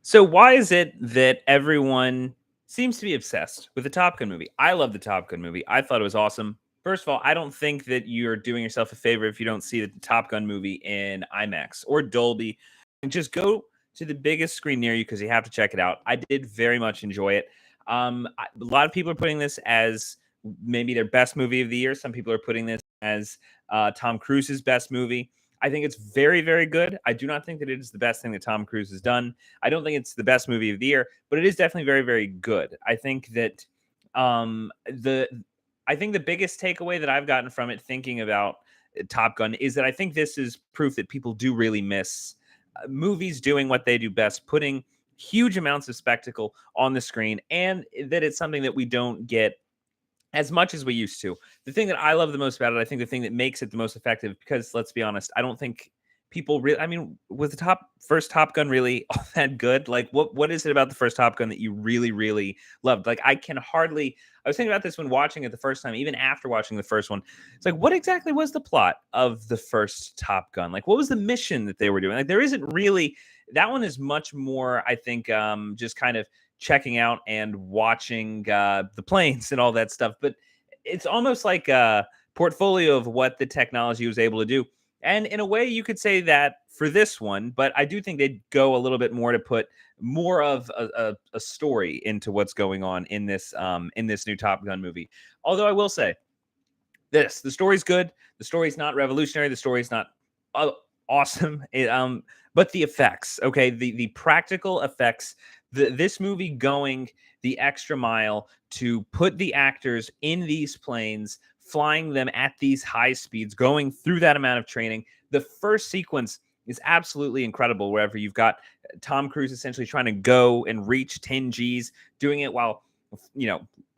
So why is it that everyone seems to be obsessed with the Top Gun movie? I love the Top Gun movie. I thought it was awesome. First of all, I don't think that you're doing yourself a favor if you don't see the Top Gun movie in IMAX or Dolby. And just go to the biggest screen near you because you have to check it out. I did very much enjoy it. A lot of people are putting this as maybe their best movie of the year. Some people are putting this as Tom Cruise's best movie. I think it's very, very good. I do not think that it is the best thing that Tom Cruise has done. I don't think it's the best movie of the year, but it is definitely very, very good. I think that the biggest takeaway that I've gotten from it, thinking about Top Gun, is that I think this is proof that people do really miss movies doing what they do best, putting huge amounts of spectacle on the screen, and that it's something that we don't get as much as we used to. The thing that I love the most about it, I think the thing that makes it the most effective, because let's be honest, I don't think people really, I mean, was the first Top Gun really all that good? Like what is it about the first Top Gun that you really, really loved? Like I was thinking about this when watching it the first time, even after watching the first one. It's like, what exactly was the plot of the first Top Gun? Like, what was the mission that they were doing? Like, there isn't really, that one is much more, I think, just kind of checking out and watching the planes and all that stuff. But it's almost like a portfolio of what the technology was able to do. And in a way, you could say that for this one, but I do think they'd go a little bit more to put more of a story into what's going on in this new Top Gun movie. Although I will say the story's good. The story's not revolutionary. The story's not uh, awesome. But the effects, okay, the practical effects, this movie going the extra mile to put the actors in these planes, flying them at these high speeds, going through that amount of training. The first sequence is absolutely incredible, wherever you've got Tom Cruise essentially trying to go and reach 10 Gs, doing it while,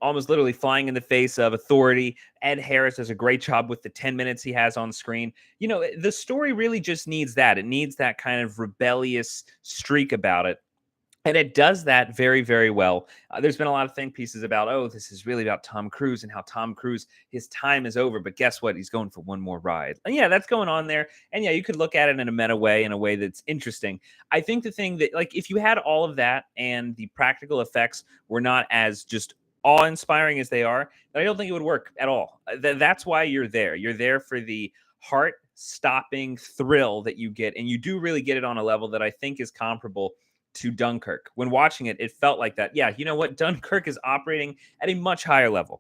almost literally flying in the face of authority. Ed Harris does a great job with the 10 minutes he has on screen. The story really just needs that. It needs that kind of rebellious streak about it. And it does that very, very well. There's been a lot of think pieces about, oh, this is really about Tom Cruise and how Tom Cruise, his time is over. But guess what? He's going for one more ride. And yeah, that's going on there. And yeah, you could look at it in a meta way, in a way that's interesting. I think the thing that, like, if you had all of that and the practical effects were not as just awe-inspiring as they are, then I don't think it would work at all. That's why you're there. You're there for the heart-stopping thrill that you get. And you do really get it on a level that I think is comparable to Dunkirk. When watching it, it felt like that. Yeah, you know what? Dunkirk is operating at a much higher level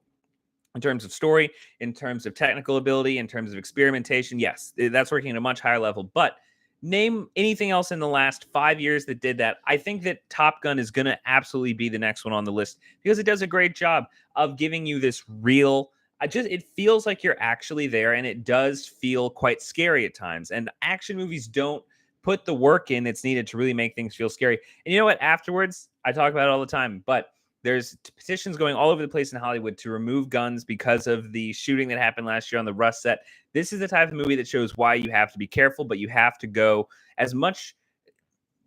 in terms of story, in terms of technical ability, in terms of experimentation. Yes, that's working at a much higher level. But name anything else in the last 5 years that did that. I think that Top Gun is going to absolutely be the next one on the list because it does a great job of giving you this real, it feels like you're actually there, and it does feel quite scary at times. And action movies don't put the work in that's needed to really make things feel scary. And you know what? Afterwards, I talk about it all the time, but there's petitions going all over the place in Hollywood to remove guns because of the shooting that happened last year on the Rust set. This is the type of movie that shows why you have to be careful, but you have to go as much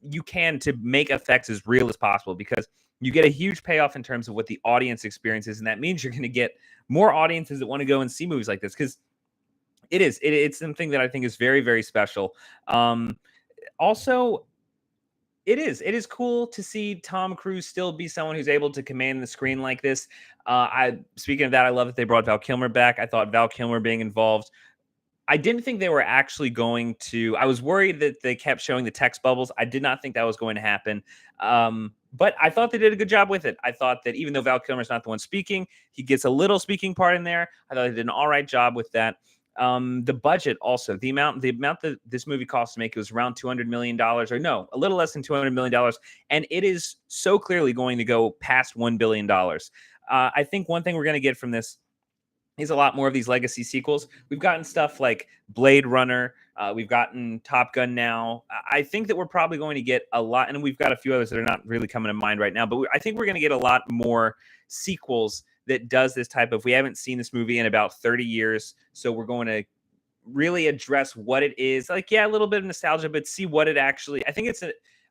you can to make effects as real as possible, because you get a huge payoff in terms of what the audience experiences. And that means you're going to get more audiences that want to go and see movies like this, because it's something that I think is very, very special. Also, it is cool to see Tom Cruise still be someone who's able to command the screen like this. Speaking of that, I love that they brought Val Kilmer back. I thought Val Kilmer being involved, I didn't think they were actually going to. I was worried that they kept showing the text bubbles. I did not think that was going to happen. But I thought they did a good job with it. I thought that even though Val Kilmer's not the one speaking, he gets a little speaking part in there. I thought they did an all right job with that. The budget also, the amount that this movie cost to make, it was around $200 million, or no, a little less than $200 million. And it is so clearly going to go past $1 billion. I think one thing we're going to get from this is a lot more of these legacy sequels. We've gotten stuff like Blade Runner. We've gotten Top Gun now. I think that we're probably going to get a lot, and we've got a few others that are not really coming to mind right now, but I think we're going to get a lot more sequels that does this type of, we haven't seen this movie in about 30 years, so we're going to really address what it is. Like, yeah, a little bit of nostalgia, but see what it actually, I think it's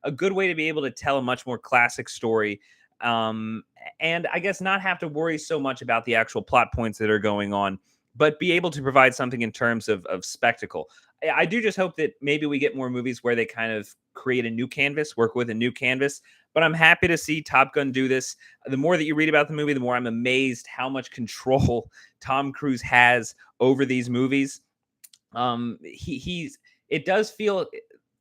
a good way to be able to tell a much more classic story. And I guess not have to worry so much about the actual plot points that are going on, but be able to provide something in terms of spectacle. I do just hope that maybe we get more movies where they kind of create a new canvas, work with a new canvas. But I'm happy to see Top Gun do this. The more that you read about the movie, the more I'm amazed how much control Tom Cruise has over these movies. He's it does feel,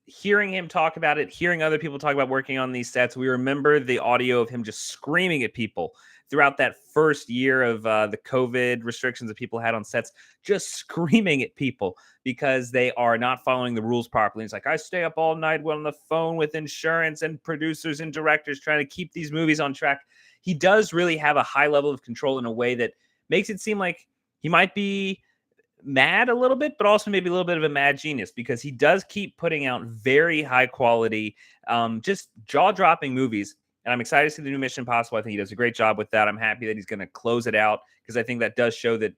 hearing him talk about it, hearing other people talk about working on these sets, we remember the audio of him just screaming at people throughout that first year of the COVID restrictions that people had on sets, just screaming at people because they are not following the rules properly. It's like, I stay up all night on the phone with insurance and producers and directors trying to keep these movies on track. He does really have a high level of control in a way that makes it seem like he might be mad a little bit, but also maybe a little bit of a mad genius, because he does keep putting out very high quality, just jaw dropping movies. And I'm excited to see the new Mission Impossible. I think he does a great job with that. I'm happy that he's going to close it out, because I think that does show that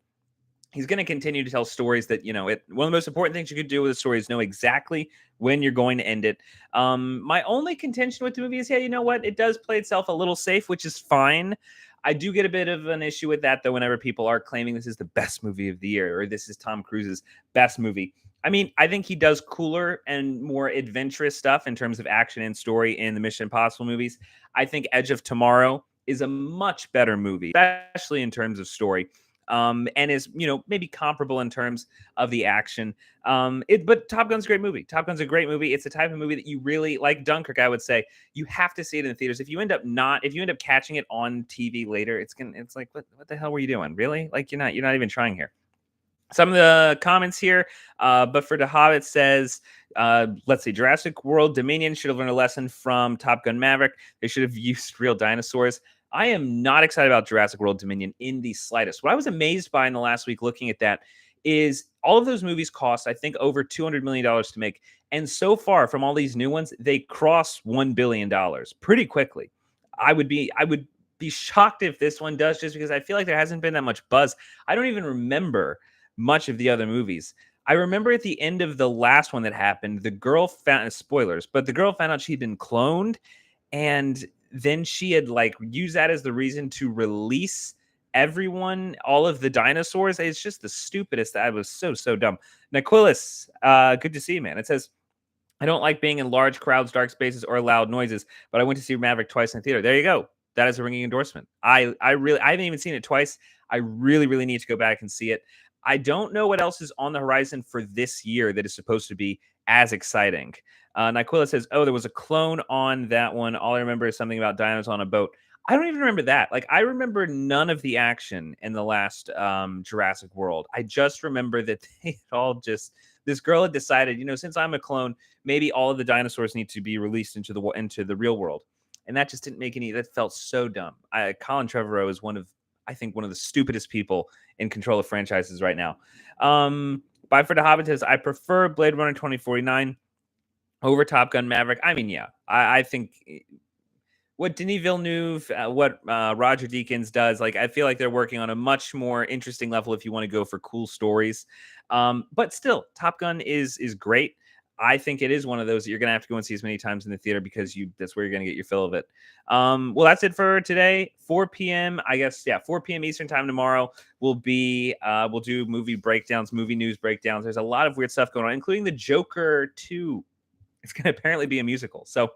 he's going to continue to tell stories that, one of the most important things you could do with a story is know exactly when you're going to end it. My only contention with the movie is, yeah, you know what? It does play itself a little safe, which is fine. I do get a bit of an issue with that, though, whenever people are claiming this is the best movie of the year or this is Tom Cruise's best movie. I mean, I think he does cooler and more adventurous stuff in terms of action and story in the Mission Impossible movies. I think Edge of Tomorrow is a much better movie, especially in terms of story. And is, maybe comparable in terms of the action. But Top Gun's a great movie. Top Gun's a great movie. It's the type of movie that you really like. Dunkirk, I would say, you have to see it in the theaters. If you end up catching it on TV later, it's like, what the hell were you doing? Really? Like, you're not even trying here. Some of the comments here, but for the Hobbit says, let's see, Jurassic World Dominion should have learned a lesson from Top Gun Maverick. They should have used real dinosaurs. I am not excited about Jurassic World Dominion in the slightest. What I was amazed by in the last week looking at that is all of those movies cost, I think, over $200 million to make. And so far from all these new ones, they cross $1 billion pretty quickly. I would be shocked if this one does, just because I feel like there hasn't been that much buzz. I don't even remember much of the other movies. I remember at the end of the last one that happened, the girl found, spoilers, but the girl found out she'd been cloned, and then she had used that as the reason to release everyone, all of the dinosaurs. It's just the stupidest. That was so dumb. Naquilis, good to see you, man. It says, I don't like being in large crowds, dark spaces, or loud noises, but I went to see Maverick twice in the theater. There you go. That is a ringing endorsement. I haven't even seen it twice. I really need to go back and see it. I don't know what else is on the horizon for this year that is supposed to be as exciting. Naquila says, oh, there was a clone on that one. All I remember is something about dinos on a boat. I don't even remember that. I remember none of the action in the last Jurassic World. I just remember that they all just, this girl had decided, since I'm a clone, maybe all of the dinosaurs need to be released into the real world. And that just didn't make that felt so dumb. Colin Trevorrow is I think one of the stupidest people in control of franchises right now. By for the Hobbit says, I prefer Blade Runner 2049 over Top Gun Maverick. I mean, yeah, I think what Denis Villeneuve, what Roger Deakins does, I feel like they're working on a much more interesting level if you want to go for cool stories. But still, Top Gun is great. I think it is one of those that you're going to have to go and see as many times in the theater, because that's where you're going to get your fill of it. Well, that's it for today. 4 p.m. I guess, yeah, 4 p.m. Eastern time tomorrow will be, we'll do movie breakdowns, movie news breakdowns. There's a lot of weird stuff going on, including the Joker 2. It's going to apparently be a musical. So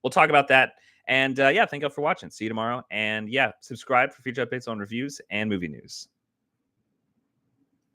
we'll talk about that. And yeah, thank you all for watching. See you tomorrow. And yeah, subscribe for future updates on reviews and movie news.